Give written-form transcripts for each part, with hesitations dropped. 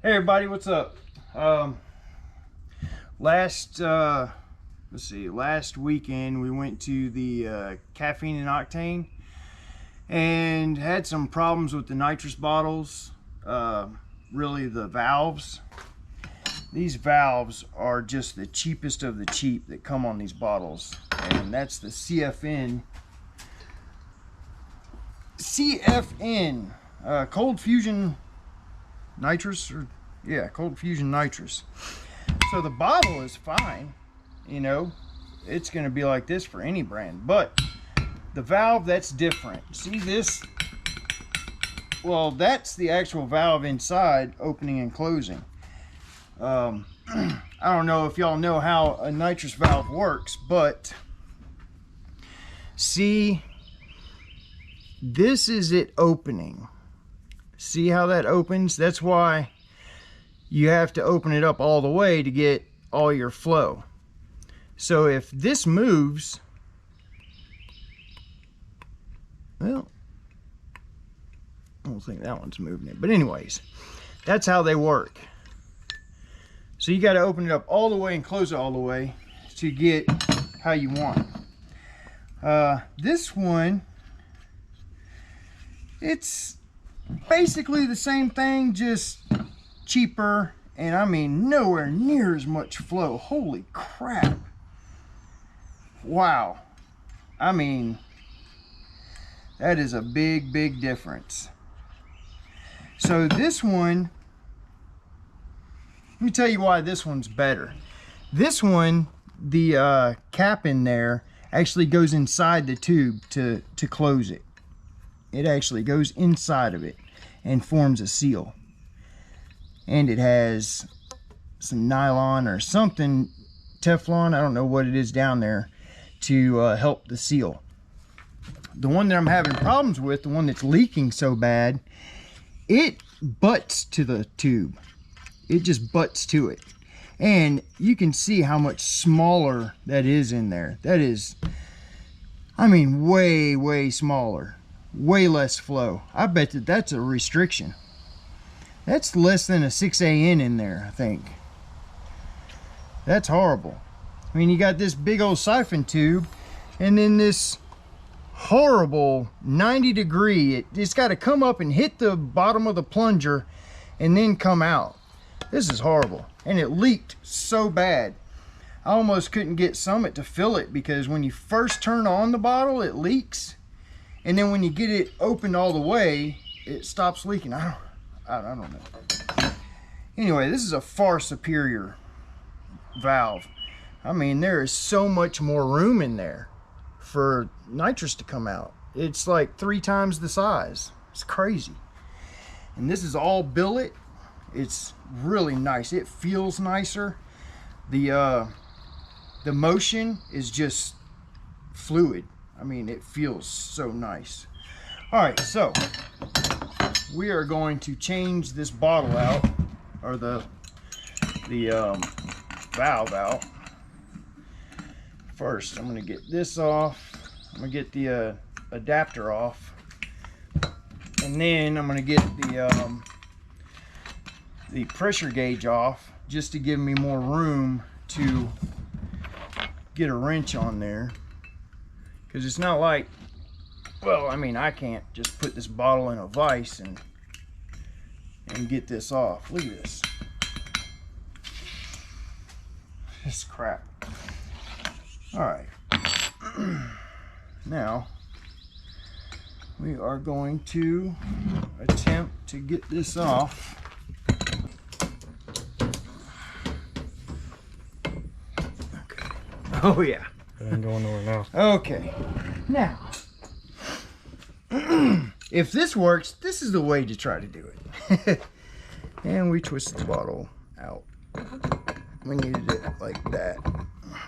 Hey everybody, what's up? Last weekend we went to the Caffeine and Octane and had some problems with the nitrous bottles, really the valves. These valves are just the cheapest of the cheap that come on these bottles, and that's the CFN cold fusion nitrous, cold fusion nitrous. So the bottle is fine, you know, it's going to be like this for any brand, but the valve, that's different. See this? Well, that's the actual valve inside, opening and closing. I don't know if y'all know how a nitrous valve works, but see, this is it opening. See how that opens? That's why you have to open it up all the way to get all your flow. So if this moves, well, I don't think that one's moving it, but anyways, that's how they work. So you got to open it up all the way and close it all the way to get how you want. This one, it's basically the same thing, just cheaper, and I mean nowhere near as much flow. Holy crap. Wow. I mean, that is a big difference. So this one, let me tell you why this one's better. This one, the cap in there actually goes inside the tube to close it. It actually goes inside of it and forms a seal. And it has some nylon or something, Teflon, I don't know what it is down there, to help the seal. The one that I'm having problems with, the one that's leaking so bad, it butts to the tube. It just butts to it. And you can see how much smaller that is in there. That is, I mean, way smaller. Way less flow. I bet that's a restriction. That's less than a 6 AN in there, I think. That's horrible. I mean, you got this big old siphon tube, and then this horrible 90-degree. It's got to come up and hit the bottom of the plunger and then come out. This is horrible. And it leaked so bad. I almost couldn't get Summit to fill it, because when you first turn on the bottle, it leaks. And then when you get it opened all the way, it stops leaking. I don't know. Anyway, this is a far superior valve. I mean, there is so much more room in there for nitrous to come out. It's like 3 times the size. It's crazy. And this is all billet. It's really nice. It feels nicer. The motion is just fluid. I mean, it feels so nice. All right, so we are going to change this bottle out, or the valve out. First, I'm going to get this off. I'm going to get the adapter off, and then I'm going to get the pressure gauge off, just to give me more room to get a wrench on there. Because it's not like, well, I mean, I can't just put this bottle in a vise and get this off. Look at this. This crap. All right. Now, we are going to attempt to get this off. Okay. Oh, yeah. It ain't going nowhere now. Okay, now, if this works, this is the way to try to do it. And we twist the bottle out. We needed it like that,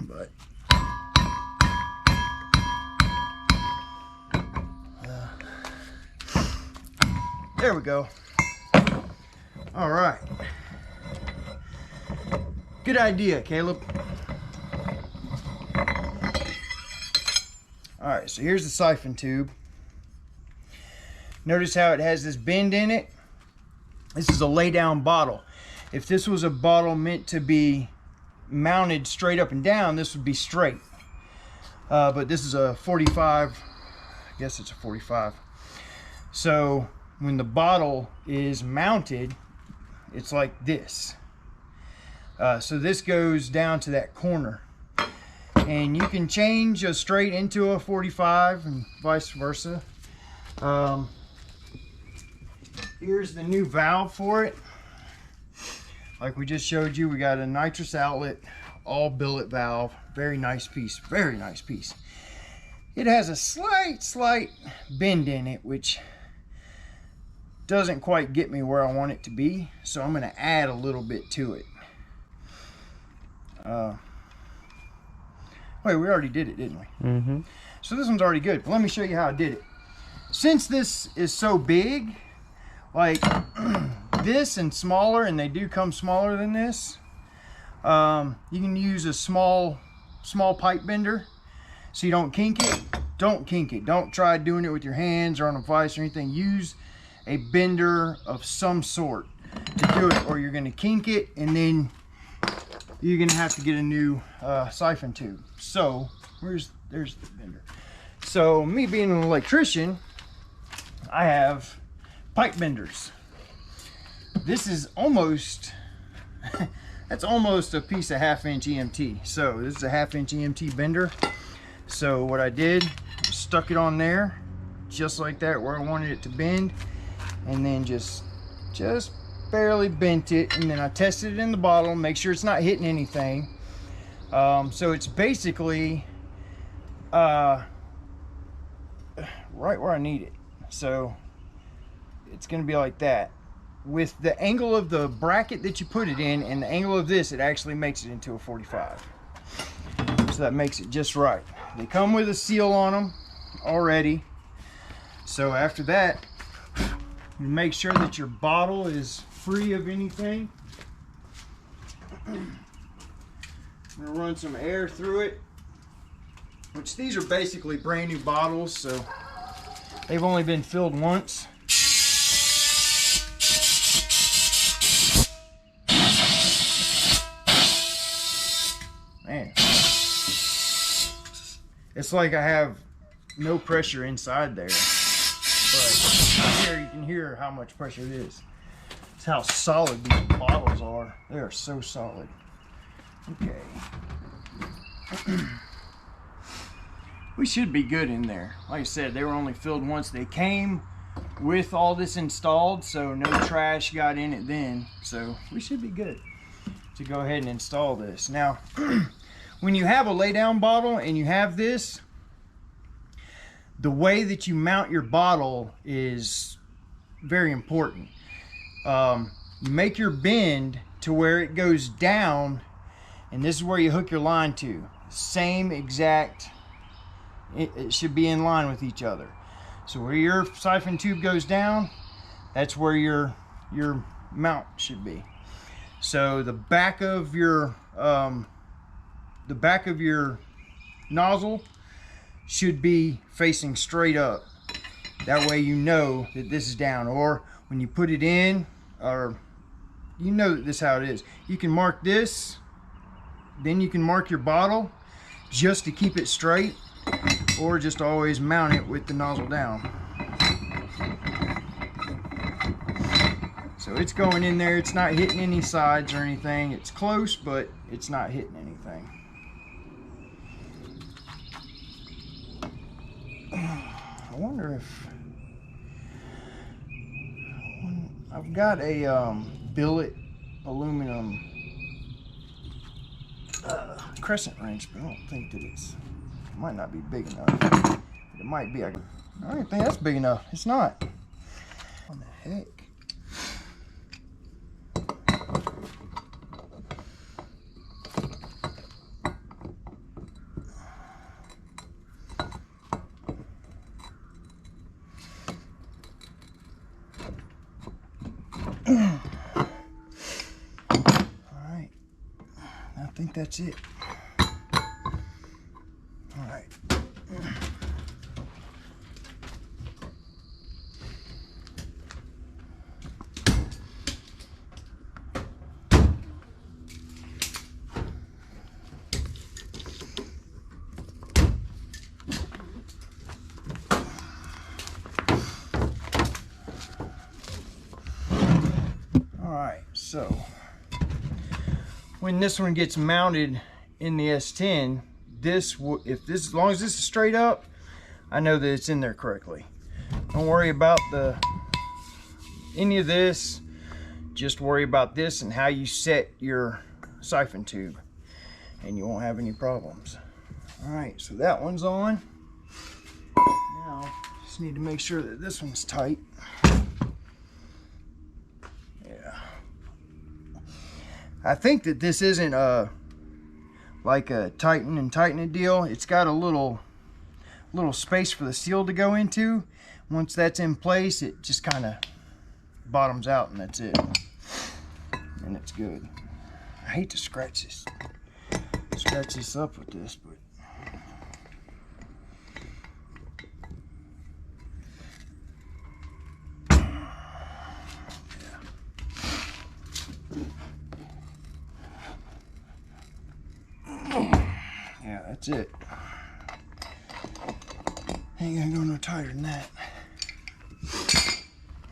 but there we go. All right. Good idea, Caleb. All right, so here's the siphon tube. Notice how it has this bend in it? This is a lay down bottle. If this was a bottle meant to be mounted straight up and down, this would be straight. But this is a 45, I guess it's a 45. So when the bottle is mounted, it's like this. So this goes down to that corner. And you can change a straight into a 45 and vice versa. Here's the new valve for it. Like we just showed you, we got a nitrous outlet, all billet valve. Very nice piece, very nice piece. It has a slight bend in it, which doesn't quite get me where I want it to be. So I'm gonna add a little bit to it. Wait, we already did it, didn't we? Mm-hmm. So this one's already good. Let me show you how I did it. Since this is so big, like this and smaller, and they do come smaller than this, you can use a small pipe bender so you don't kink it. Don't kink it. Don't try doing it with your hands or on a vise or anything. Use a bender of some sort to do it, or you're going to kink it, and then you're going to have to get a new siphon tube. So there's the bender. So me being an electrician, I have pipe benders. This is almost that's almost a piece of 1/2 inch EMT. So this is a 1/2 inch EMT bender. So what I did, stuck it on there just like that where I wanted it to bend, and then just barely bent it, and then I tested it in the bottle, make sure it's not hitting anything. So it's basically right where I need it. So it's going to be like that. With the angle of the bracket that you put it in and the angle of this, it actually makes it into a 45. So that makes it just right. They come with a seal on them already. So after that, you make sure that your bottle is free of anything. I'm going to run some air through it, which these are basically brand new bottles, so they've only been filled once. Man, it's like I have no pressure inside there, but here you can hear how much pressure it is. It's how solid these bottles are. They are so solid. Okay. We should be good in there. Like I said, they were only filled once. They came with all this installed, so no trash got in it then. So we should be good to go ahead and install this. Now, when you have a lay down bottle and you have this, the way that you mount your bottle is very important. You make your bend to where it goes down, and this is where you hook your line to. Same exact, it should be in line with each other. So where your siphon tube goes down, that's where your mount should be. So the back of your nozzle should be facing straight up. That way you know that this is down, or when you put it in, or you know that this is how it is. You can mark this, then you can mark your bottle just to keep it straight, or just always mount it with the nozzle down. So it's going in there, it's not hitting any sides or anything. It's close, but it's not hitting anything. I wonder if I've got a billet aluminum crescent wrench, but I don't think that it might not be big enough. But it might be. I don't think that's big enough. It's not. What the heck? Alright, I think that's it. Alright. right, so when this one gets mounted in the S10, as long as this is straight up, I know that it's in there correctly. Don't worry about any of this. Just worry about this and how you set your siphon tube, and you won't have any problems. All right, so that one's on. Now, just need to make sure that this one's tight. Yeah. I think that this isn't like a tighten and tighten it deal. It's got a little space for the seal to go into. Once that's in place, it just kind of bottoms out and that's it. And it's good. I hate to scratch this up with this, but yeah, that's it. Ain't gonna go no tighter than that.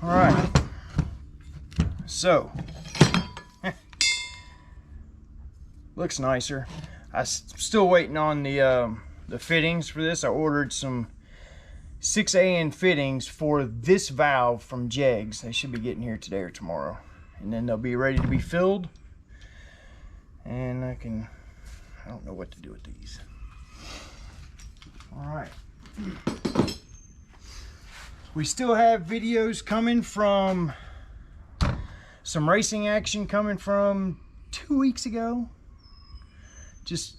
All right, so looks nicer. I'm still waiting on the fittings for this. I ordered some 6AN fittings for this valve from Jegs. They should be getting here today or tomorrow, and then they'll be ready to be filled. And I don't know what to do with these. All right. We still have videos coming from some racing action coming from 2 weeks ago. Just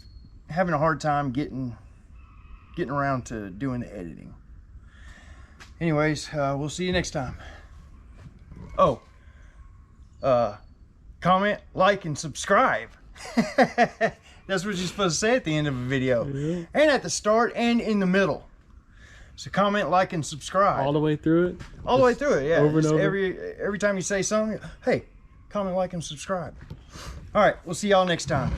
having a hard time getting around to doing the editing. Anyways, we'll see you next time. Oh, comment, like, and subscribe. That's what you're supposed to say at the end of a video. Mm-hmm. And at the start and in the middle. So comment, like, and subscribe. All the way through it? All the way through it, yeah. Over and over? Every time you say something, hey, comment, like, and subscribe. All right, we'll see y'all next time.